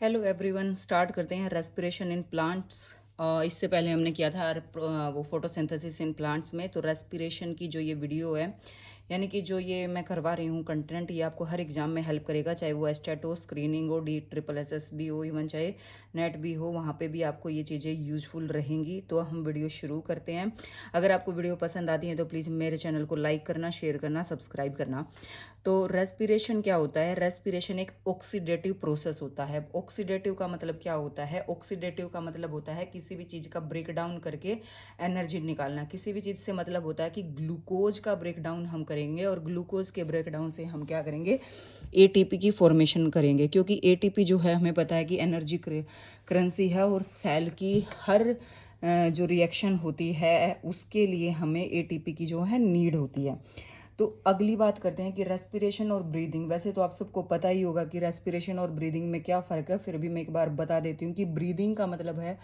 Hello everyone, start करते हैं respiration in plants. इससे पहले हमने किया था वो फोटोसिंथेसिस इन प्लांट्स में। तो रेस्पिरेशन की जो ये वीडियो है, यानी कि जो ये मैं करवा रही हूँ कंटेंट, ये आपको हर एग्जाम में हेल्प करेगा, चाहे वो एस्टेटो स्क्रीनिंग हो, DSSS भी हो, इवन चाहे नेट भी हो, वहाँ पे भी आपको ये चीज़ें यूजफुल रहेंगी। तो हम वीडियो शुरू करते हैं। अगर आपको वीडियो पसंद आती है तो प्लीज़ मेरे चैनल को लाइक करना, शेयर करना, सब्सक्राइब करना। तो रेस्पिरेशन क्या होता है? रेस्पिरेशन एक ऑक्सीडेटिव प्रोसेस होता है। ऑक्सीडेटिव का मतलब क्या होता है? ऑक्सीडेटिव का मतलब होता है किसी भी चीज़ का ब्रेक डाउन करके एनर्जी निकालना। किसी भी चीज़ से मतलब होता है कि ग्लूकोज का ब्रेक डाउन हम करेंगे, और ग्लूकोज के ब्रेक डाउन से हम क्या करेंगे? एटीपी की फॉर्मेशन करेंगे, क्योंकि एटीपी जो है हमें पता है कि एनर्जी करेंसी है, और सेल की हर जो रिएक्शन होती है उसके लिए हमें एटीपी की जो है नीड होती है। तो अगली बात करते हैं कि रेस्पिरेशन और ब्रीदिंग। वैसे तो आप सबको पता ही होगा कि रेस्पिरेशन और ब्रीदिंग में क्या फ़र्क है, फिर भी मैं एक बार बता देती हूँ कि ब्रीदिंग का मतलब है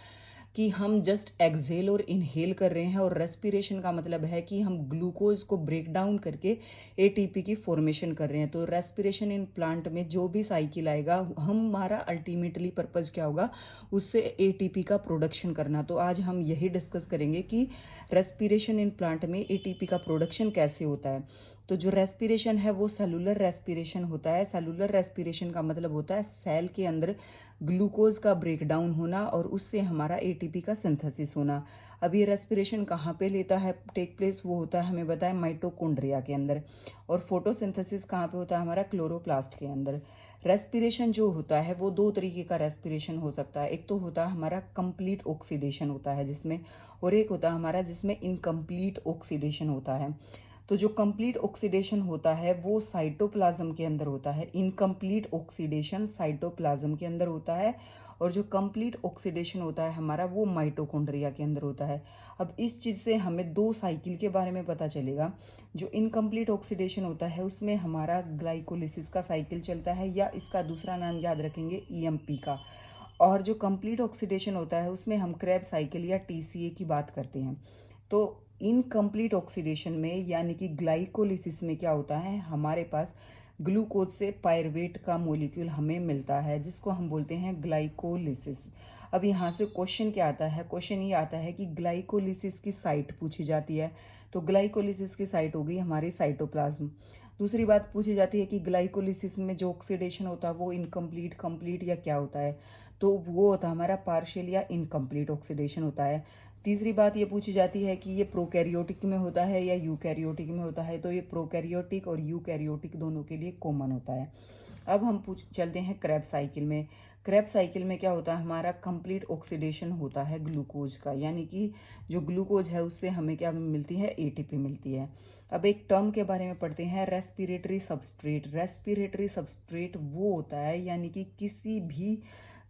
कि हम जस्ट एक्सहेल और इनहेल कर रहे हैं, और रेस्पिरेशन का मतलब है कि हम ग्लूकोज को ब्रेक डाउन करके एटीपी की फॉर्मेशन कर रहे हैं। तो रेस्पिरेशन इन प्लांट में जो भी साइकिल आएगा, हमारा अल्टीमेटली पर्पज़ क्या होगा? उससे एटीपी का प्रोडक्शन करना। तो आज हम यही डिस्कस करेंगे कि रेस्पिरेशन इन प्लांट में एटीपी का प्रोडक्शन कैसे होता है। तो जो रेस्पिरेशन है वो सेलुलर रेस्पिरेशन होता है। सेलुलर रेस्पिरेशन का मतलब होता है सेल के अंदर ग्लूकोज का ब्रेक डाउन होना, और उससे हमारा एटीपी का सिंथेसिस होना। अब ये रेस्पिरेशन कहाँ पे लेता है टेक प्लेस? वो होता है, हमें बताया, माइटोकॉन्ड्रिया के अंदर। और फोटोसिंथेसिस कहाँ पे होता है? हमारा क्लोरोप्लास्ट के अंदर। रेस्पिरेशन जो होता है वो दो तरीके का रेस्पिरेशन हो सकता है। एक तो होता है हमारा कंप्लीट ऑक्सीडेशन होता है जिसमें, और एक होता है हमारा जिसमें इनकम्प्लीट ऑक्सीडेशन होता है। तो जो कंप्लीट ऑक्सीडेशन होता है वो साइटोप्लाज्म के अंदर होता है। इनकम्प्लीट ऑक्सीडेशन साइटोप्लाज्म के अंदर होता है, और जो कंप्लीट ऑक्सीडेशन होता है हमारा, वो माइटोकॉन्ड्रिया के अंदर होता है। अब इस चीज़ से हमें दो साइकिल के बारे में पता चलेगा। जो इनकम्प्लीट ऑक्सीडेशन होता है उसमें हमारा ग्लाइकोलिसिस का साइकिल चलता है, या इसका दूसरा नाम याद रखेंगे EMP का। और जो कंप्लीट ऑक्सीडेशन होता है उसमें हम क्रेब साइकिल या TCA की बात करते हैं। तो इनकम्प्लीट ऑक्सीडेशन में, यानी कि ग्लाइकोलिसिस में, क्या होता है? हमारे पास ग्लूकोज से पायरवेट का मोलिक्यूल हमें मिलता है, जिसको हम बोलते हैं ग्लाइकोलिसिस। अब यहाँ से क्वेश्चन क्या आता है? क्वेश्चन ये आता है कि ग्लाइकोलिसिस की साइट पूछी जाती है। तो ग्लाइकोलिसिस की साइट हो गई हमारी साइटोप्लाज्म। दूसरी बात पूछी जाती है कि ग्लाइकोलिसिस में जो ऑक्सीडेशन होता है वो इनकम्प्लीट, कंप्लीट या क्या होता है? तो वो होता है हमारा पार्शियल या इनकम्प्लीट ऑक्सीडेशन होता है। तीसरी बात ये पूछी जाती है कि ये प्रोकैरियोटिक में होता है या यूकैरियोटिक में होता है। तो ये प्रोकैरियोटिक और यूकैरियोटिक दोनों के लिए कॉमन होता है। अब हम चलते हैं क्रैब साइकिल में। क्रैब साइकिल में क्या होता है? हमारा कंप्लीट ऑक्सीडेशन होता है ग्लूकोज का, यानी कि जो ग्लूकोज है उससे हमें क्या मिलती है? एटीपी मिलती है। अब एक टर्म के बारे में पढ़ते हैं, रेस्पिरेटरी सबस्ट्रेट। रेस्पिरेटरी सबस्ट्रेट वो होता है, यानी कि किसी भी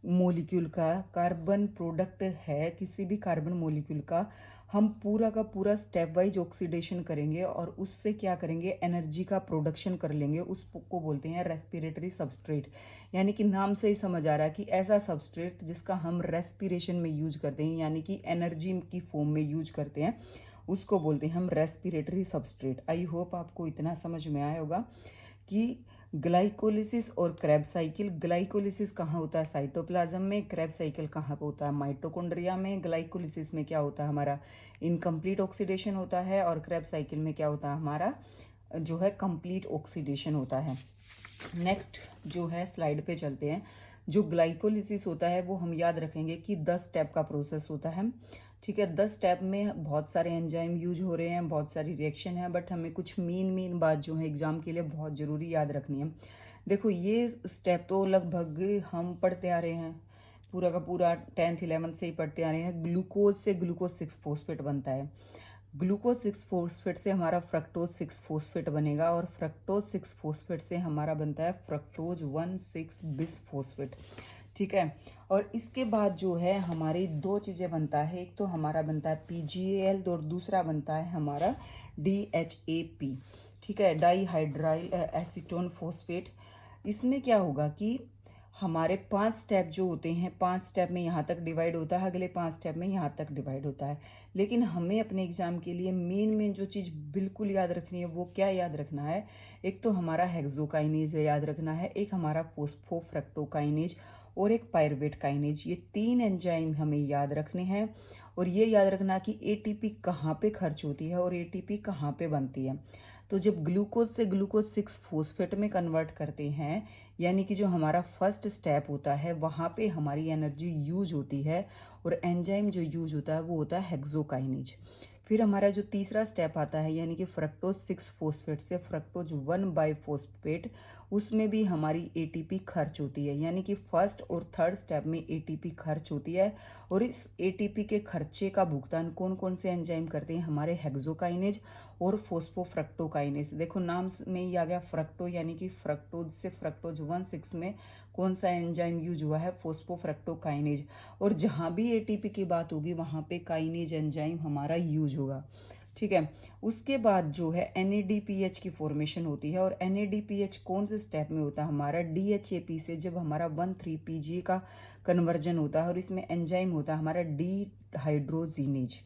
मोलिक्यूल का कार्बन प्रोडक्ट है, किसी भी कार्बन मोलिक्यूल का हम पूरा का पूरा स्टेप वाइज ऑक्सीडेशन करेंगे और उससे क्या करेंगे? एनर्जी का प्रोडक्शन कर लेंगे। उसको बोलते हैं रेस्पिरेटरी सबस्ट्रेट। यानी कि नाम से ही समझ आ रहा है कि ऐसा सबस्ट्रेट जिसका हम रेस्पिरेशन में यूज करते हैं, यानी कि एनर्जी की फॉर्म में यूज करते हैं, उसको बोलते हैं हम रेस्पिरेटरी सबस्ट्रेट। आई होप आपको इतना समझ में आया होगा कि ग्लाइकोलिसिस और क्रेब साइकिल। ग्लाइकोलिसिस कहाँ होता है? साइटोप्लाज्म में। क्रेब साइकिल कहाँ पे होता है? माइटोकॉन्ड्रिया में। ग्लाइकोलिसिस में क्या होता है? हमारा इनकम्प्लीट ऑक्सीडेशन होता है, और क्रेब साइकिल में क्या होता है? हमारा जो है कंप्लीट ऑक्सीडेशन होता है। नेक्स्ट जो है स्लाइड पे चलते हैं। जो ग्लाइकोलिसिस होता है वो हम याद रखेंगे कि 10 स्टेप का प्रोसेस होता है। ठीक है, 10 स्टेप में बहुत सारे एंजाइम यूज हो रहे हैं, बहुत सारी रिएक्शन है, बट हमें कुछ मेन बात जो है एग्जाम के लिए बहुत ज़रूरी याद रखनी है। देखो, ये स्टेप तो लगभग हम पढ़ते आ रहे हैं, पूरा का पूरा 10th 11th से ही पढ़ते आ रहे हैं। ग्लूकोज से ग्लूकोज 6 फॉस्फेट बनता है। ग्लूकोज 6 फॉस्फेट से हमारा फ्रक्टोज 6 फॉस्फेट बनेगा, और फ्रक्टोज 6 फॉस्फेट से हमारा बनता है फ्रक्टोज 1,6 बिस फॉस्फेट। ठीक है, और इसके बाद जो है हमारी दो चीज़ें बनता है। एक तो हमारा बनता है PGAL, और दूसरा बनता है हमारा DHAP। ठीक है, डाई हाइड्राइल एसीटोन फॉस्फेट। इसमें क्या होगा कि हमारे 5 स्टेप जो होते हैं, 5 स्टेप में यहाँ तक डिवाइड होता है, अगले 5 स्टेप में यहाँ तक डिवाइड होता है। लेकिन हमें अपने एग्जाम के लिए मेन जो चीज़ बिल्कुल याद रखनी है वो क्या याद रखना है? एक तो हमारा हेक्सोकाइनेज याद रखना है, एक हमारा फोस्फोफ्रक्टोकाइनेज, और एक पायरुवेट काइनेज। ये 3 एंजाइम हमें याद रखने हैं और ये याद रखना कि एटीपी कहाँ पे खर्च होती है और एटीपी कहाँ पे बनती है। तो जब ग्लूकोज से ग्लूकोज 6 फॉस्फेट में कन्वर्ट करते हैं, यानी कि जो हमारा फर्स्ट स्टेप होता है वहाँ पे हमारी एनर्जी यूज होती है और एंजाइम जो यूज होता है वो होता है हेक्सोकाइनेज। फिर हमारा जो तीसरा स्टेप आता है यानी कि फ्रक्टोज 6 फॉस्फेट से फ्रक्टोज 1 बाइफॉस्फेट, उसमें भी हमारी एटीपी खर्च होती है। यानी कि फर्स्ट और थर्ड स्टेप में एटीपी खर्च होती है और इस एटीपी के खर्चे का भुगतान कौन कौन से एंजाइम करते हैं, हमारे हेक्सोकाइनेज और फोस्फोफ्रक्टोकाइनेज। देखो नाम में ही आ गया फ्रक्टो, यानी कि फ्रक्टोज से फ्रक्टोज 1,6 में कौन सा एंजाइम यूज हुआ है, फोस्फोफ्रक्टोकाइनेज। और जहाँ भी एटीपी की बात होगी वहाँ पे काइनेज एंजाइम हमारा यूज होगा। ठीक है। उसके बाद जो है NADPH की फॉर्मेशन होती है और NADPH कौन से स्टेप में होता है, हमारा DHAP से जब हमारा 1,3-PGA का कन्वर्जन होता है और इसमें एंजाइम होता है हमारा डिहाइड्रोजिनेज।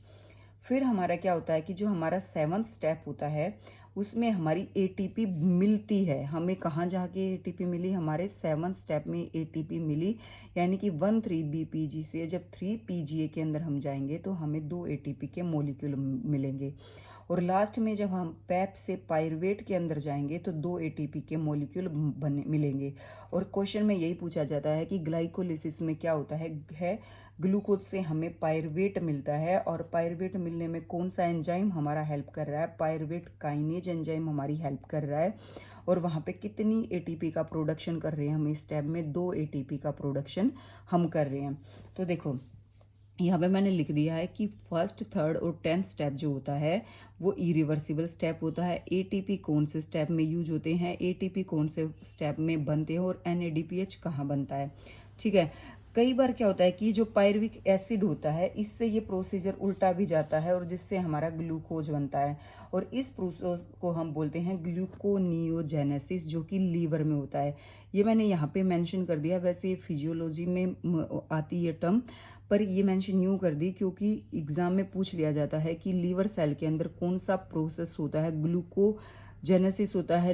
फिर हमारा क्या होता है कि जो हमारा 7वां स्टेप होता है उसमें हमारी एटीपी मिलती है। हमें कहाँ जाके एटीपी मिली, हमारे 7वां स्टेप में एटीपी मिली, यानी कि 1,3-BPG से जब 3PGA के अंदर हम जाएंगे तो हमें 2 एटीपी के मॉलिक्यूल मिलेंगे। और लास्ट में जब हम पैप से पायरुवेट के अंदर जाएंगे तो 2 एटीपी के मॉलिक्यूल मिलेंगे। और क्वेश्चन में यही पूछा जाता है कि ग्लाइकोलिसिस में क्या होता है ग्लूकोज से हमें पायरुवेट मिलता है और पायरुवेट मिलने में कौन सा एंजाइम हमारा हेल्प कर रहा है, पायरुवेट काइनेज एंजाइम हमारी हेल्प कर रहा है। और वहाँ पे कितनी एटीपी का प्रोडक्शन कर रहे हैं हम, इस स्टेप में 2 एटीपी का प्रोडक्शन हम कर रहे हैं। तो देखो यहाँ पे मैंने लिख दिया है कि फर्स्ट, थर्ड और 10th स्टेप जो होता है वो इरिवर्सिबल स्टेप होता है। एटीपी कौन से स्टेप में यूज होते हैं, एटीपी कौन से स्टेप में बनते हैं और NADPH कहाँ बनता है। ठीक है। कई बार क्या होता है कि जो पायरुविक एसिड होता है इससे ये प्रोसीजर उल्टा भी जाता है और जिससे हमारा ग्लूकोज बनता है और इस प्रोसेस को हम बोलते हैं ग्लूकोनियोजेनेसिस, जो कि लीवर में होता है। ये मैंने यहाँ पे मेंशन कर दिया, वैसे फिजियोलॉजी में आती है टर्म, पर ये मेंशन यूँ कर दी क्योंकि एग्जाम में पूछ लिया जाता है कि लीवर सेल के अंदर कौन सा प्रोसेस होता है, ग्लूकोजेनेसिस होता है,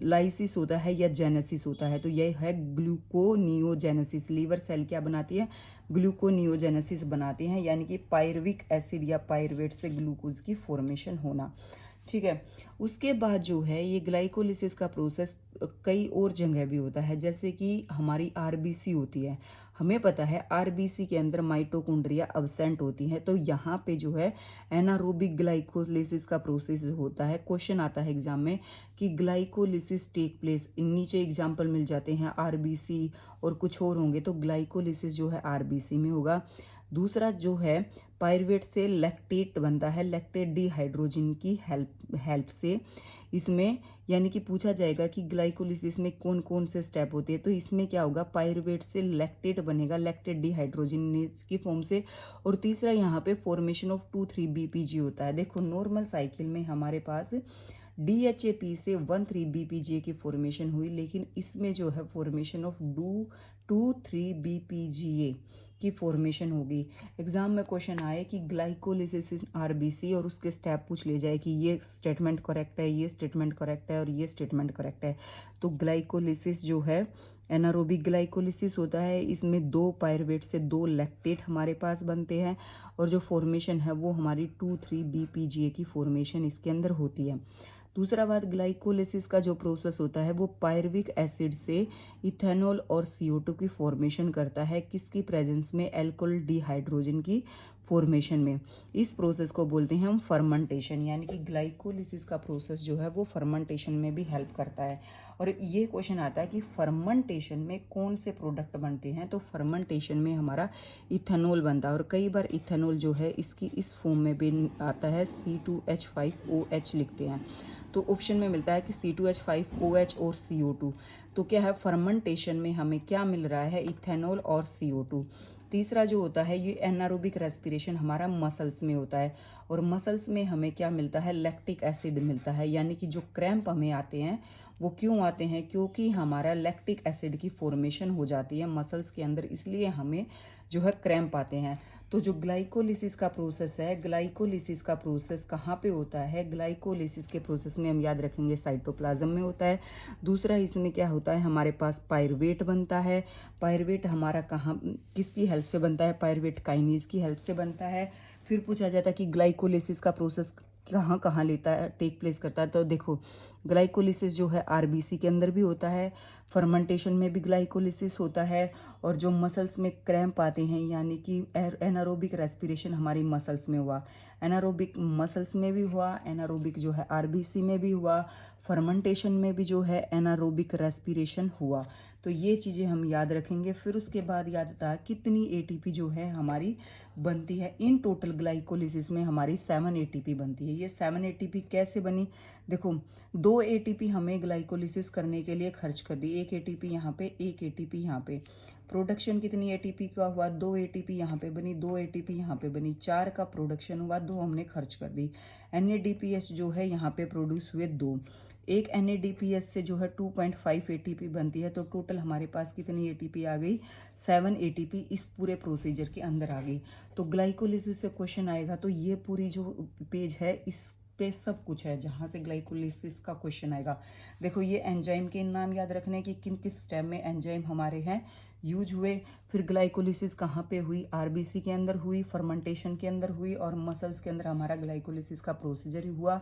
लाइसिस होता है या जेनेसिस होता है। तो यह है ग्लूकोनियोजेनेसिस। लीवर सेल क्या बनाती है, ग्लूकोनियोजेनेसिस बनाती हैं, यानी कि पायरुविक एसिड या पायरुवेट से ग्लूकोज की फॉर्मेशन होना। ठीक है। उसके बाद जो है ये ग्लाइकोलिसिस का प्रोसेस कई और जगह भी होता है, जैसे कि हमारी आरबीसी होती है। हमें पता है आरबीसी के अंदर माइटोकॉन्ड्रिया अब्सेंट होती है, तो यहाँ पे जो है एनारोबिक ग्लाइकोलिसिस का प्रोसेस होता है। क्वेश्चन आता है एग्जाम में कि ग्लाइकोलिसिस टेक प्लेस, नीचे एग्जाम्पल मिल जाते हैं आरबीसी और कुछ और होंगे, तो ग्लाइकोलिसिस जो है आरबीसी में होगा। दूसरा जो है पायरुवेट से लैक्टेट बनता है, लैक्टेट डिहाइड्रोजन की हेल्प से। इसमें यानी कि पूछा जाएगा कि ग्लाइकोलिसिस में कौन कौन से स्टेप होते हैं, तो इसमें क्या होगा, पायरुवेट से लैक्टेट बनेगा, लैक्टेट डिहाइड्रोजनेज की फॉर्म से। और तीसरा यहाँ पे फॉर्मेशन ऑफ 2,3-BPG होता है। देखो नॉर्मल साइकिल में हमारे पास DHAP से 1,3-BPGA की फॉर्मेशन हुई, लेकिन इसमें जो है फॉर्मेशन ऑफ 2,3-BPGA की फॉर्मेशन होगी। एग्जाम में क्वेश्चन आए कि ग्लाइकोलिसिस इन आरबीसी और उसके स्टेप पूछ ले जाए कि ये स्टेटमेंट करेक्ट है, ये स्टेटमेंट करेक्ट है और ये स्टेटमेंट करेक्ट है। तो ग्लाइकोलिसिस जो है एनारोबिक ग्लाइकोलिसिस होता है, इसमें 2 पायरुवेट से 2 लैक्टेट हमारे पास बनते हैं और जो फॉर्मेशन है वो हमारी 2,3-BPGA की फॉर्मेशन इसके अंदर होती है। दूसरा बात, ग्लाइकोलिसिस का जो प्रोसेस होता है वो पायरुविक एसिड से इथेनॉल और CO2 की फॉर्मेशन करता है, किसकी प्रेजेंस में, अल्कोहल डिहाइड्रोजन की फॉर्मेशन में। इस प्रोसेस को बोलते हैं हम फर्मेंटेशन, यानी कि ग्लाइकोलिसिस का प्रोसेस जो है वो फर्मेंटेशन में भी हेल्प करता है। और ये क्वेश्चन आता है कि फर्मेंटेशन में कौन से प्रोडक्ट बनते हैं, तो फर्मेंटेशन में हमारा इथेनॉल बनता है और कई बार इथेनॉल जो है इसकी इस फॉर्म में भी आता है, C2H5OH लिखते हैं। तो ऑप्शन में मिलता है कि C2H5OH और CO2। तो क्या है, फर्मेंटेशन में हमें क्या मिल रहा है, इथेनॉल और CO2। तीसरा जो होता है ये एनारोबिक रेस्पिरेशन हमारा मसल्स में होता है और मसल्स में हमें क्या मिलता है, लैक्टिक एसिड मिलता है। यानी कि जो क्रैम्प हमें आते हैं वो क्यों आते हैं, क्योंकि हमारा लैक्टिक एसिड की फॉर्मेशन हो जाती है मसल्स के अंदर, इसलिए हमें जो है क्रैम्प आते हैं। तो जो ग्लाइकोलिसिस का प्रोसेस है, ग्लाइकोलिसिस का प्रोसेस कहाँ पे होता है, ग्लाइकोलिसिस के प्रोसेस इसमें हम याद रखेंगे साइटोप्लाज्म में होता है। दूसरा इसमें क्या होता है, हमारे पास पायरुवेट बनता है। पायरुवेट हमारा कहाँ किसकी हेल्प से बनता है, पायरुवेट काइनेज की हेल्प से बनता है। फिर पूछा जाता है कि ग्लाइकोलिसिस का प्रोसेस कहाँ कहाँ लेता है, टेक प्लेस करता है। तो देखो ग्लाइकोलिसिस जो है आरबीसी के अंदर भी होता है, फर्मेंटेशन में भी ग्लाइकोलिसिस होता है, और जो मसल्स में क्रैम्प आते हैं यानी कि एनारोबिक रेस्पिरेशन हमारी मसल्स में हुआ, एनारोबिक मसल्स में भी हुआ, एनारोबिक जो है आरबीसी में भी हुआ, फर्मेंटेशन में भी जो है एनारोबिक रेस्पिरेशन हुआ। तो ये चीज़ें हम याद रखेंगे। फिर उसके बाद याद आता है कितनी एटीपी जो है हमारी बनती है। इन टोटल ग्लाइकोलिसिस में हमारी 7 एटीपी बनती है। ये 7 एटीपी कैसे बनी, देखो 2 एटीपी हमें ग्लाइकोलिसिस करने के लिए खर्च कर दी, 1 एटीपी यहाँ पे, 1 एटीपी यहाँ पे। प्रोडक्शन कितनी एटीपी का हुआ, 2 एटीपी यहाँ पे बनी, 2 एटीपी यहाँ पे बनी, 4 का प्रोडक्शन हुआ, 2 हमने खर्च कर दी। NADPH जो है यहाँ पे प्रोड्यूस हुए 2, एक NADPH से जो है 2.5 एटीपी बनती है। तो टोटल हमारे पास कितनी एटीपी आ गई, 7 एटीपी इस पूरे प्रोसीजर के अंदर आ गई। तो ग्लाइकोलिसिस से क्वेश्चन आएगा तो ये पूरी जो पेज है इस पे सब कुछ है जहाँ से ग्लाइकोलिसिस का क्वेश्चन आएगा। देखो ये एंजाइम के नाम याद रखने कि किन किस स्टेप में एंजाइम हमारे हैं यूज हुए। फिर ग्लाइकोलिसिस कहाँ पे हुई, आरबीसी के अंदर हुई, फर्मेंटेशन के अंदर हुई, और मसल्स के अंदर हमारा ग्लाइकोलिसिस का प्रोसीजर ही हुआ।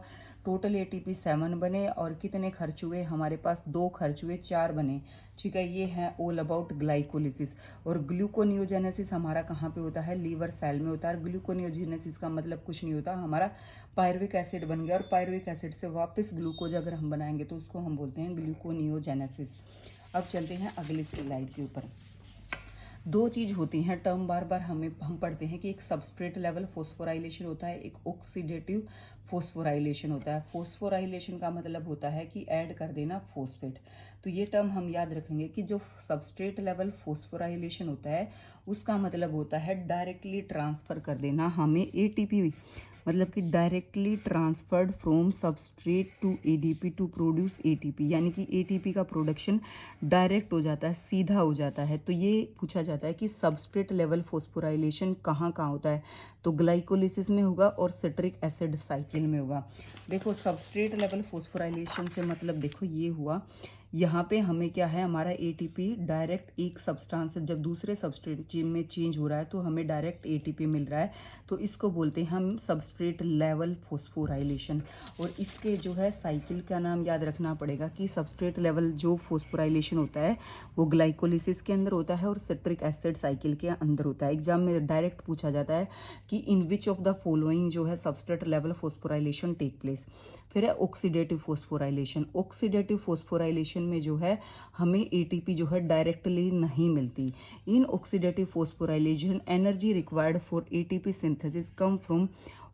टोटल एटीपी 7 बने, और कितने खर्च हुए हमारे पास, 2 खर्च हुए, 4 बने। ठीक है, ये है ऑल अबाउट ग्लाइकोलिसिस। और ग्लूकोनियोजेनेसिस हमारा कहाँ पे होता है, लीवर सेल में होता है। ग्लूकोनियोजेनेसिस का मतलब कुछ नहीं होता, हमारा पायरुविक एसिड बन गया और पायरुविक एसिड से वापस ग्लूकोज अगर हम बनाएंगे तो उसको हम बोलते हैं ग्लूकोनियोजेनेसिस। अब चलते हैं अगली स्लाइड के ऊपर। दो चीज होती हैं टर्म बार बार हम पढ़ते हैं कि एक सबस्ट्रेट लेवल फोस्फोराइलेशन होता है, एक ऑक्सीडेटिव फोस्फोराइलेशन होता है। फोस्फोराइलेशन का मतलब होता है कि ऐड कर देना फोस्फेट। तो ये टर्म हम याद रखेंगे कि जो सबस्ट्रेट लेवल फोस्फोराइलेशन होता है उसका मतलब होता है डायरेक्टली ट्रांसफर कर देना हमें एटीपी, मतलब कि directly transferred from substrate to ADP to produce ATP, यानी कि एटीपी का प्रोडक्शन डायरेक्ट हो जाता है, सीधा हो जाता है। तो ये पूछा जाता है कि सबस्ट्रेट लेवल फोस्फोराइलेशन कहाँ कहाँ होता है, तो ग्लाइकोलिसिस में होगा और सिट्रिक एसिड साइकिल में होगा। देखो सबस्ट्रेट लेवल फोस्फोराइलेशन से मतलब देखो ये हुआ, यहाँ पे हमें क्या है, हमारा एटीपी डायरेक्ट एक सब्सटेंस जब दूसरे सबस्ट्रेट में चेंज हो रहा है तो हमें डायरेक्ट एटीपी मिल रहा है, तो इसको बोलते हैं हम सबस्ट्रेट लेवल फोस्फोराइलेशन। और इसके जो है साइकिल का नाम याद रखना पड़ेगा कि सबस्ट्रेट लेवल जो फोस्फोराइलेशन होता है वो ग्लाइकोलिसिस के अंदर होता है और सिट्रिक एसिड साइकिल के अंदर होता है। एग्जाम में डायरेक्ट पूछा जाता है कि in which of the following जो है substrate level phosphorylation take place. फिर है ऑक्सीडेटिव फोस्फोराइलेशन। ऑक्सीडेटिव फोस्फोराइलेशन में जो है हमें एटीपी जो है डायरेक्टली नहीं मिलती। इन oxidative phosphorylation energy required for ATP synthesis come from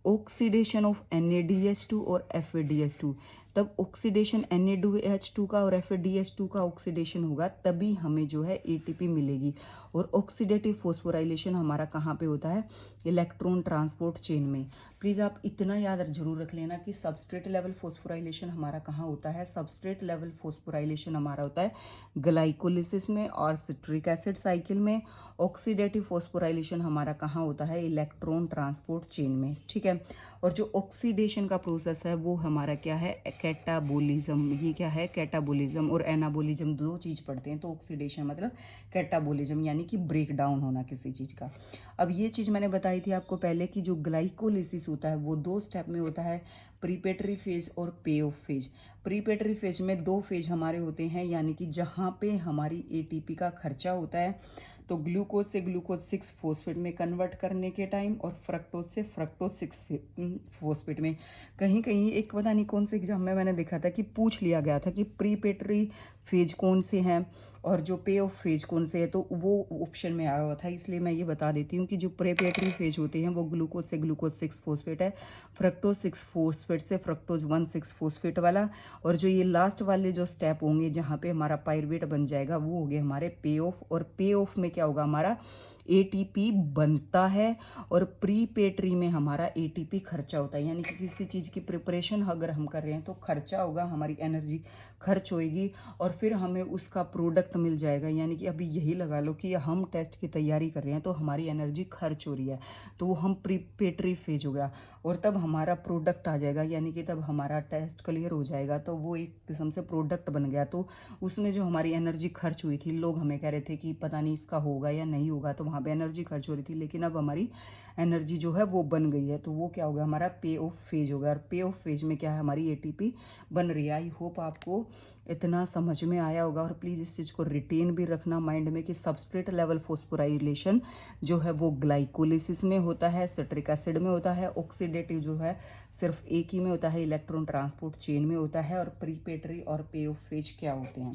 oxidation of NADH2 और FADH2। तब ऑक्सीडेशन NADH2 का और FADH2 का ऑक्सीडेशन होगा तभी हमें जो है एटीपी मिलेगी। और ऑक्सीडेटिव फोस्फोराइलेशन हमारा कहाँ पे होता है, इलेक्ट्रॉन ट्रांसपोर्ट चेन में। प्लीज़ आप इतना याद जरूर रख लेना कि सबस्ट्रेट लेवल फोस्फोराइलेशन हमारा कहाँ होता है, सबस्ट्रेट लेवल फोस्फोराइलेशन हमारा होता है ग्लाइकोलिसिस में और सिट्रिक एसिड साइकिल में। ऑक्सीडेटिव फोस्फोराइलेशन हमारा कहाँ होता है, इलेक्ट्रॉन ट्रांसपोर्ट चेन में। ठीक है, और जो ऑक्सीडेशन का प्रोसेस है वो हमारा क्या है, कैटाबोलिज्म। ये क्या है, कैटाबोलिज्म और एनाबोलिज्म दो चीज पढ़ते हैं। तो ऑक्सीडेशन मतलब कैटाबोलिज्म यानी कि ब्रेक डाउन होना किसी चीज का। अब ये चीज मैंने बताई थी आपको पहले कि जो ग्लाइकोलिसिस होता है वो 2 स्टेप में होता है, प्रीपेटरी फेज और पे ऑफ फेज। प्रीपेटरी फेज में 2 फेज हमारे होते हैं, यानी कि जहाँ पे हमारी एटीपी का खर्चा होता है, तो ग्लूकोज से ग्लूकोज 6 फोस्फेट में कन्वर्ट करने के टाइम और फ्रक्टोज से फ्रक्टोज 6 फोस्फेट में। कहीं कहीं एक पता नहीं कौन से एग्जाम में मैंने देखा था कि पूछ लिया गया था कि प्रीपेटरी फेज कौन से हैं और जो पे ऑफ फेज कौन से है, तो वो ऑप्शन में आया हुआ था। इसलिए मैं ये बता देती हूँ कि जो प्रीपेटरी फेज होते हैं वो ग्लूकोज से ग्लूकोज 6 फोस्फेट है, फ्रक्टोज 6 फोस्फेट से फ्रक्टोज 1 6 फोस्फेट वाला, और जो ये लास्ट वाले जो स्टेप होंगे जहाँ पे हमारा पायरुवेट बन जाएगा वो हो गए हमारे पे ऑफ। और पे ऑफ में क्या होगा, हमारा एटीपी बनता है और प्रीपेटरी में हमारा एटीपी खर्चा होता है। यानी कि किसी चीज़ की प्रिपरेशन अगर हम कर रहे हैं तो खर्चा होगा, हमारी एनर्जी खर्च होएगी और फिर हमें उसका प्रोडक्ट प्रोडक्ट मिल जाएगा, यानी कि अभी यही लगा लो कि हम टेस्ट की तैयारी कर रहे हैं तो हमारी एनर्जी खर्च हो रही है, तो वो हम प्रिपरेटरी फेज हो गया, और तब हमारा प्रोडक्ट आ जाएगा, यानी कि तब हमारा टेस्ट क्लियर हो जाएगा, तो वो एक किस्म से प्रोडक्ट बन गया। तो उसमें जो हमारी एनर्जी खर्च हुई थी, लोग हमें कह रहे थे कि पता नहीं इसका होगा या नहीं होगा, तो वहाँ पे एनर्जी खर्च हो रही थी, लेकिन अब हमारी एनर्जी जो है वो बन गई है, तो वो क्या हो गया, हमारा पे ऑफ फेज हो गया। और पे ऑफ फेज में क्या है, हमारी एटीपी बन रही है। आई होप आपको इतना समझ में आया होगा, और प्लीज़ इस चीज़ को रिटेन भी रखना माइंड में कि सबस्ट्रेट लेवल फॉस्फोराइलेशन जो है वो ग्लाइकोलिसिस में होता है, सिट्रिक एसिड में होता है, ऑक्सीडेटिव जो है सिर्फ एक ही में होता है, इलेक्ट्रॉन ट्रांसपोर्ट चेन में होता है, और प्रीपेटरी और पे ऑफ फेज क्या होते हैं।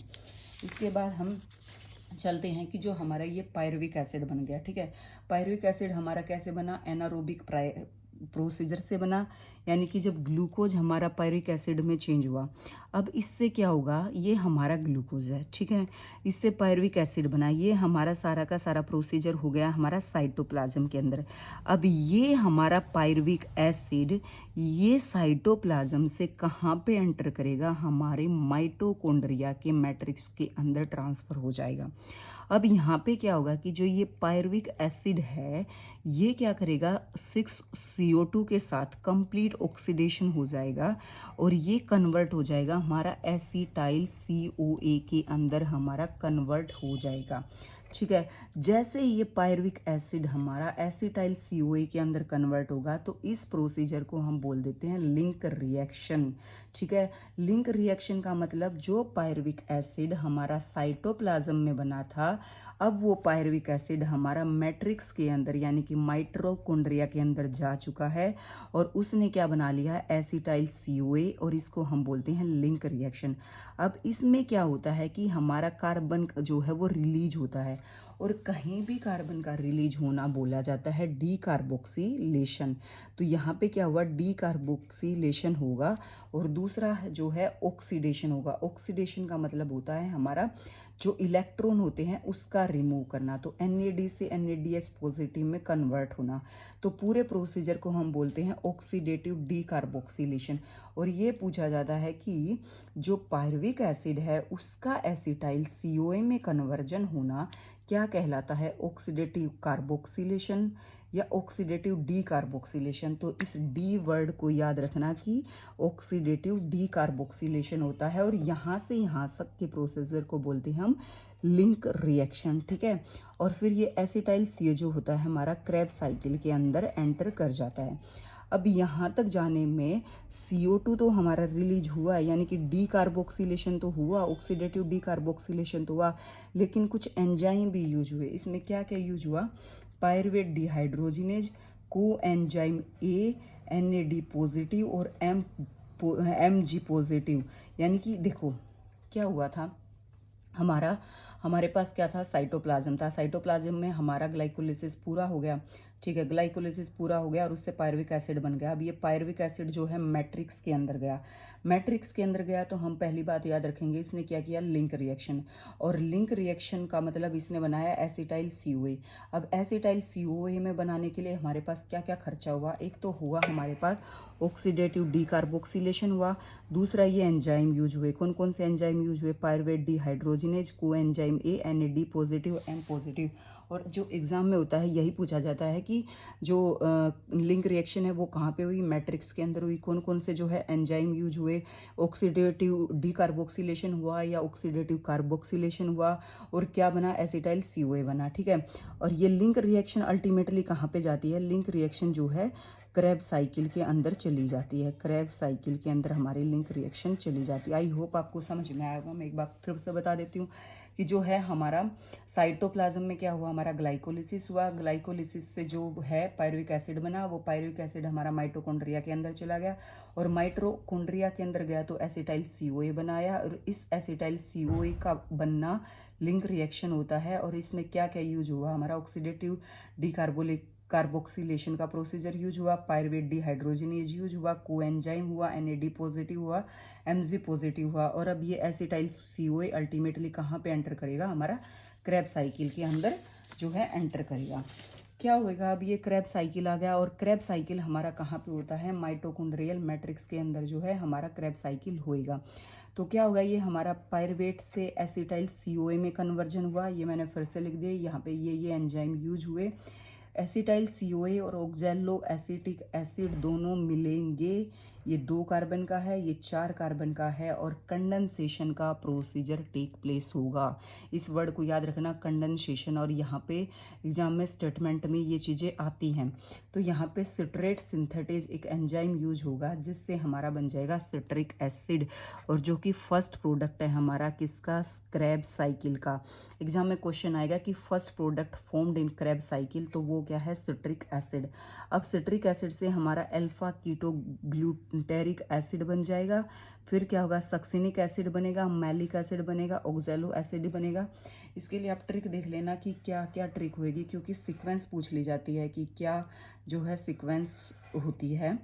इसके बाद हम चलते हैं कि जो हमारा ये पायरुविक एसिड बन गया, ठीक है। पायरुविक एसिड हमारा कैसे बना, एनारोबिक प्रोसीजर से बना, यानी कि जब ग्लूकोज हमारा पायरुविक एसिड में चेंज हुआ, अब इससे क्या होगा, ये हमारा ग्लूकोज है, ठीक है, इससे पायरुविक एसिड बना, ये हमारा सारा का सारा प्रोसीजर हो गया हमारा साइटोप्लाज्म के अंदर। अब ये हमारा पायरुविक एसिड ये साइटोप्लाज्म से कहाँ पे एंटर करेगा, हमारे माइटोकॉन्ड्रिया के मैट्रिक्स के अंदर ट्रांसफर हो जाएगा। अब यहाँ पे क्या होगा कि जो ये पायरुविक एसिड है ये क्या करेगा, 6CO2 के साथ कंप्लीट ऑक्सीडेशन हो जाएगा, और ये कन्वर्ट हो जाएगा हमारा एसिटाइल COA के अंदर, हमारा कन्वर्ट हो जाएगा, ठीक है। जैसे ये पायरुविक एसिड हमारा एसिटाइल COA के अंदर कन्वर्ट होगा, तो इस प्रोसीजर को हम बोल देते हैं लिंक रिएक्शन, ठीक है। लिंक रिएक्शन का मतलब जो पायरुविक एसिड हमारा साइटोप्लाज्म में बना था, अब वो पायरुविक एसिड हमारा मैट्रिक्स के अंदर यानी कि माइटोकॉन्ड्रिया के अंदर जा चुका है, और उसने क्या बना लिया, एसिटाइल COA, और इसको हम बोलते हैं लिंक रिएक्शन। अब इसमें क्या होता है कि हमारा कार्बन जो है वो रिलीज होता है, और कहीं भी कार्बन का रिलीज होना बोला जाता है डी कार्बोक्सिलेशन। तो यहाँ पे क्या हुआ, डी कार्बोक्सिलेशन होगा, और दूसरा जो है ऑक्सीडेशन होगा। ऑक्सीडेशन का मतलब होता है हमारा जो इलेक्ट्रॉन होते हैं उसका रिमूव करना, तो NAD से NADH पॉजिटिव में कन्वर्ट होना। तो पूरे प्रोसीजर को हम बोलते हैं ऑक्सीडेटिव डी कार्बोक्सिलेशन। और ये पूछा जाता है कि जो पायरुविक एसिड है उसका एसिटाइल COA में कन्वर्जन होना क्या कहलाता है, ऑक्सीडेटिव कार्बोक्सिलेशन या ऑक्सीडेटिव डी कार्बोक्सिलेशन। तो इस डी वर्ड को याद रखना कि ऑक्सीडेटिव डी कार्बोक्सिलेशन होता है, और यहाँ से यहाँ तक के प्रोसीजर को बोलते हैं हम लिंक रिएक्शन, ठीक है। और फिर ये एसिटाइल COA जो होता है हमारा क्रेब साइकिल के अंदर एंटर कर जाता है। अब यहाँ तक जाने में CO2 तो हमारा रिलीज हुआ है, यानी कि डी कार्बोक्सिलेशन तो हुआ, ऑक्सीडेटिव डी कार्बोक्सिलेशन तो हुआ, लेकिन कुछ एंजाइम भी यूज हुए। इसमें क्या क्या यूज हुआ, पायरुवेट डिहाइड्रोजिनेज, को एंजाइम A, NAD पॉजिटिव और MG पॉजिटिव। यानी कि देखो क्या हुआ था, हमारे पास क्या था, साइटोप्लाज्म था, साइटोप्लाज्म में हमारा ग्लाइकोलिसिस पूरा हो गया, ठीक है, ग्लाइकोलिसिस पूरा हो गया और उससे पायरुविक एसिड बन गया। अब ये पायरुविक एसिड जो है मैट्रिक्स के अंदर गया, मैट्रिक्स के अंदर गया तो हम पहली बात याद रखेंगे, इसने क्या किया, लिंक रिएक्शन। और लिंक रिएक्शन का मतलब इसने बनाया एसिटाइल COA। अब एसिटाइल COA में बनाने के लिए हमारे पास क्या क्या खर्चा हुआ, एक तो हुआ हमारे पास ऑक्सीडेटिव डी कार्बोक्सिलेशन हुआ, दूसरा ये एंजाइम यूज हुए, कौन कौन से एंजाइम यूज हुए, पायरुवेट डिहाइड्रोजिनेज, को enzyme A, NAD positive, M positive. और जो एग्जाम में होता है यही पूछा जाता है कि जो लिंक रिएक्शन है वो कहाँ पे हुई, मैट्रिक्स के अंदर हुई, कौन कौन से जो है एंजाइम यूज हुए, ऑक्सीडेटिव डी कार्बोक्सिलेशन हुआ या ऑक्सीडेटिव कार्बोक्सिलेशन हुआ, और क्या बना, एसिटाइल COA बना, ठीक है। और ये लिंक रिएक्शन अल्टीमेटली कहाँ पे जाती है, लिंक रिएक्शन जो है क्रेब साइकिल के अंदर चली जाती है, क्रेब साइकिल के अंदर हमारी लिंक रिएक्शन चली जाती है। आई होप आपको समझ में आया होगा। मैं एक बार फिर से बता देती हूँ कि जो है हमारा साइटोप्लाज्म में क्या हुआ, हमारा ग्लाइकोलिसिस हुआ, ग्लाइकोलिसिस से जो है पायरुविक एसिड बना, वो पायरुविक एसिड हमारा माइटोकॉन्ड्रिया के अंदर चला गया, और माइटोकॉन्ड्रिया के अंदर गया तो एसिटाइल COA बनाया, और इस एसिटाइल COA का बनना लिंक रिएक्शन होता है। और इसमें क्या क्या यूज हुआ, हमारा ऑक्सीडेटिव डिकार्बोलिक कार्बोक्सिलेशन का प्रोसीजर यूज हुआ, पायरुवेट डिहाइड्रोजिनेज यूज हुआ, कोएंजाइम हुआ, NAD पॉजिटिव हुआ, MG पॉजिटिव हुआ। और अब ये एसिटाइल COA अल्टीमेटली कहाँ पे एंटर करेगा, हमारा क्रेब साइकिल के अंदर जो है एंटर करेगा। क्या होएगा, अब ये क्रेब साइकिल आ गया, और क्रेब साइकिल हमारा कहाँ पे होता है, माइटोकॉन्ड्रियल मैट्रिक्स के अंदर जो है हमारा क्रेब साइकिल होएगा। तो क्या होगा, ये हमारा पायरवेट से एसिटाइल सीओए में कन्वर्जन हुआ, ये मैंने फिर से लिख दिया, यहाँ पे ये एंजाइम यूज हुए, एसिटाइल सीओए और ऑक्सैलो एसिटिक एसिड दोनों मिलेंगे, ये 2 कार्बन का है, ये 4 कार्बन का है, और कंडेंसेशन का प्रोसीजर टेक प्लेस होगा। इस वर्ड को याद रखना, कंडेंसेशन, और यहाँ पे एग्जाम में स्टेटमेंट में ये चीज़ें आती हैं। तो यहाँ पे सिट्रेट सिंथेटेज एक एंजाइम यूज होगा जिससे हमारा बन जाएगा सिट्रिक एसिड, और जो कि फर्स्ट प्रोडक्ट है हमारा किसका, क्रेब साइकिल का। एग्जाम में क्वेश्चन आएगा कि first product formed in Krebs cycle, तो वो क्या है, सिट्रिक एसिड। अब सिट्रिक एसिड से हमारा अल्फा कीटो ग्लूटेरिक एसिड बन जाएगा, फिर क्या होगा, सक्सिनिक एसिड बनेगा, मैलिक एसिड बनेगा, ऑक्सैलो एसिड बनेगा। इसके लिए आप ट्रिक देख लेना कि क्या क्या ट्रिक होगी, क्योंकि सीक्वेंस पूछ ली जाती है कि क्या जो है सीक्वेंस होती है।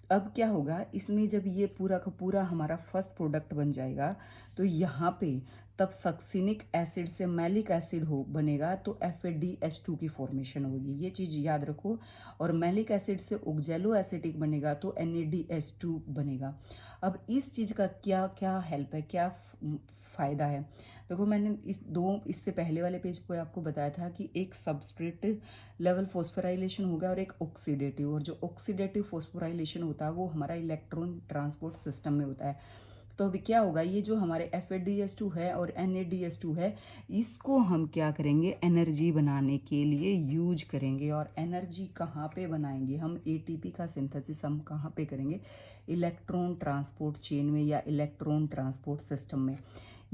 अब क्या होगा, इसमें जब ये पूरा का पूरा हमारा फर्स्ट प्रोडक्ट बन जाएगा, तो यहाँ पे तब सक्सिनिक एसिड से मैलिक एसिड हो बनेगा, तो FADH2 की फॉर्मेशन होगी, ये चीज़ याद रखो। और मैलिक एसिड से ऑक्सैलो एसिटिक बनेगा तो NADH2 बनेगा। अब इस चीज़ का क्या क्या हेल्प है, क्या फ़ायदा है, देखो मैंने इससे पहले वाले पेज पे आपको बताया था कि एक सबस्ट्रेट लेवल फॉस्फोराइलेशन होगा और एक ऑक्सीडेटिव, और जो ऑक्सीडेटिव फॉस्फोराइलेशन होता है वो हमारा इलेक्ट्रॉन ट्रांसपोर्ट सिस्टम में होता है। तो अभी क्या होगा, ये जो हमारे FADH2 है और NADH2 है, इसको हम क्या करेंगे, एनर्जी बनाने के लिए यूज करेंगे। और एनर्जी कहाँ पे बनाएंगे हम, ATP का सिंथेसिस हम कहाँ पे करेंगे, इलेक्ट्रॉन ट्रांसपोर्ट चेन में या इलेक्ट्रॉन ट्रांसपोर्ट सिस्टम में।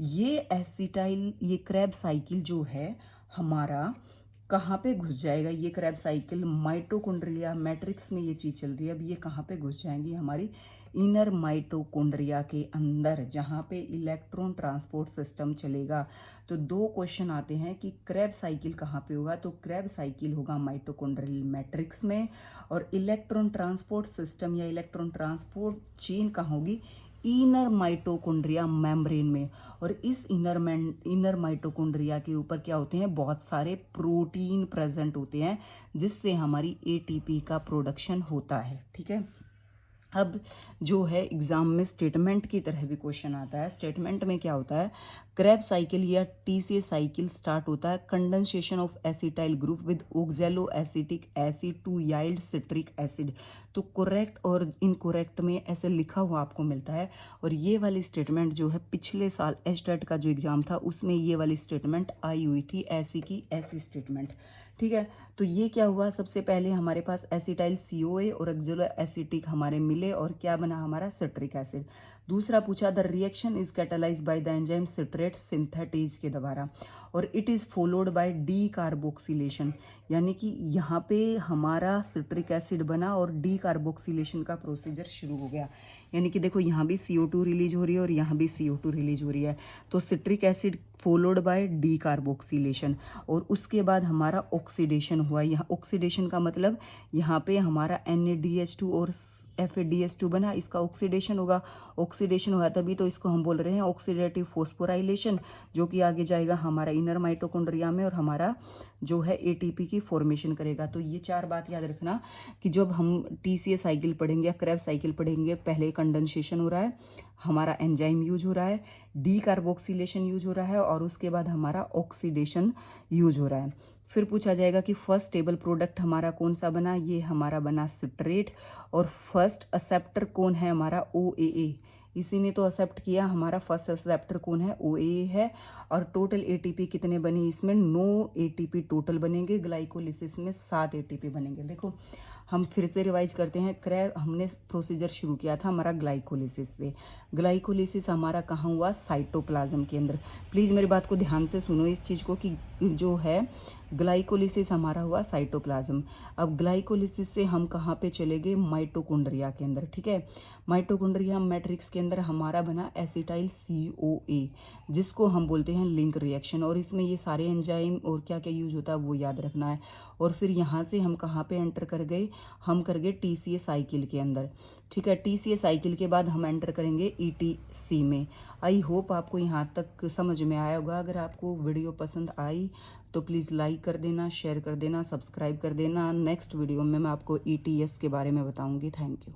ये एसिटाइल, ये क्रेब साइकिल जो है हमारा कहाँ पे घुस जाएगा, ये क्रेब साइकिल माइटोकॉन्ड्रिया मैट्रिक्स में ये चीज़ चल रही है। अब ये कहाँ पे घुस जाएंगी, हमारी इनर माइटोकॉन्ड्रिया के अंदर, जहाँ पे इलेक्ट्रॉन ट्रांसपोर्ट सिस्टम चलेगा। तो 2 क्वेश्चन आते हैं कि क्रेब साइकिल कहाँ पे होगा, तो क्रेब साइकिल होगा माइटोकॉन्ड्रियल मैट्रिक्स में, और इलेक्ट्रॉन ट्रांसपोर्ट सिस्टम या इलेक्ट्रॉन ट्रांसपोर्ट चेन कहाँ होगी, इनर माइटोकॉन्ड्रिया मेम्ब्रेन में। और इस इनर माइटोकॉन्ड्रिया के ऊपर क्या होते हैं, बहुत सारे प्रोटीन प्रेजेंट होते हैं, जिससे हमारी ATP का प्रोडक्शन होता है। ठीक है, अब जो है एग्जाम में स्टेटमेंट की तरह भी क्वेश्चन आता है। स्टेटमेंट में क्या होता है, क्रेब साइकिल या TCA साइकिल स्टार्ट होता है condensation of acetyl group with oxaloacetic acid to yield citric acid. तो करेक्ट और इनकरेक्ट में ऐसे लिखा हुआ आपको मिलता है। और ये वाली स्टेटमेंट जो है पिछले साल एस्टेट का जो एग्जाम था उसमें ये वाली स्टेटमेंट आई हुई थी, ऐसी की ऐसी स्टेटमेंट। ठीक है, तो ये क्या हुआ, सबसे पहले हमारे पास एसिटाइल COA और ऑक्सैलो एसिटिक हमारे मिले, और क्या बना हमारा, सिट्रिक एसिड। दूसरा पूछा, the reaction is catalyse by the enzyme citrate synthetase के द्वारा, और it is followed by D carboxylation. यानी कि यहाँ पे हमारा सिट्रिक एसिड बना और डी कार्बोक्सिलेशन का प्रोसीजर शुरू हो गया। यानी कि देखो यहाँ भी CO2 रिलीज हो रही है और यहाँ भी CO2 रिलीज हो रही है। तो citric acid followed by D carboxylation, और उसके बाद हमारा ऑक्सीडेशन हुआ। यहाँ ऑक्सीडेशन का मतलब यहाँ पे हमारा NADH2 और FADH2 बना, इसका ऑक्सीडेशन होगा। ऑक्सीडेशन हुआ तभी तो इसको हम बोल रहे हैं ऑक्सीडेटिव फॉस्फोराइलेशन, जो कि आगे जाएगा हमारा इनर माइटोकॉन्ड्रिया में और हमारा जो है ATP की फॉर्मेशन करेगा। तो ये 4 बात याद रखना कि जब हम TCA साइकिल पढ़ेंगे या क्रेब साइकिल पढ़ेंगे, पहले कंडेंसेशन हो रहा है, हमारा एंजाइम यूज हो रहा है, डी कार्बोक्सिलेशन यूज हो रहा है, और उसके बाद हमारा ऑक्सीडेशन यूज हो रहा है। फिर पूछा जाएगा कि फर्स्ट स्टेबल प्रोडक्ट हमारा कौन सा बना, ये हमारा बना सिट्रेट, और फर्स्ट एक्सेप्टर कौन है हमारा, OAA। इसी ने तो एक्सेप्ट किया, हमारा फर्स्ट एक्सेप्टर कौन है, OAA है। और टोटल ATP कितने बनी, इसमें 9 ATP टोटल बनेंगे, ग्लाइकोलिसिस में 7 ATP बनेंगे। देखो हम फिर से रिवाइज करते हैं, क्रेब हमने प्रोसीजर शुरू किया था हमारा ग्लाइकोलिसिस से। ग्लाइकोलिसिस हमारा कहाँ हुआ, साइटोप्लाज्म के अंदर। प्लीज़ मेरी बात को ध्यान से सुनो इस चीज़ को कि जो है ग्लाइकोलिसिस हमारा हुआ साइटोप्लाज्म। अब ग्लाइकोलिसिस से हम कहाँ पे चले गए, माइटोकॉन्ड्रिया के अंदर। ठीक है, माइटोकॉन्ड्रिया मैट्रिक्स के अंदर हमारा बना एसिटाइल COA, जिसको हम बोलते हैं लिंक रिएक्शन, और इसमें ये सारे एंजाइम और क्या क्या यूज होता है वो याद रखना है। और फिर यहाँ से हम कहाँ पे एंटर कर गए, हम करेंगे TCA साइकिल के अंदर, ठीक है। TCA साइकिल के बाद हम एंटर करेंगे ETC में। आई होप आपको यहाँ तक समझ में आया होगा। अगर आपको वीडियो पसंद आई तो प्लीज़ लाइक कर देना, शेयर कर देना, सब्सक्राइब कर देना। नेक्स्ट वीडियो में मैं आपको ETS के बारे में बताऊँगी। Thank you.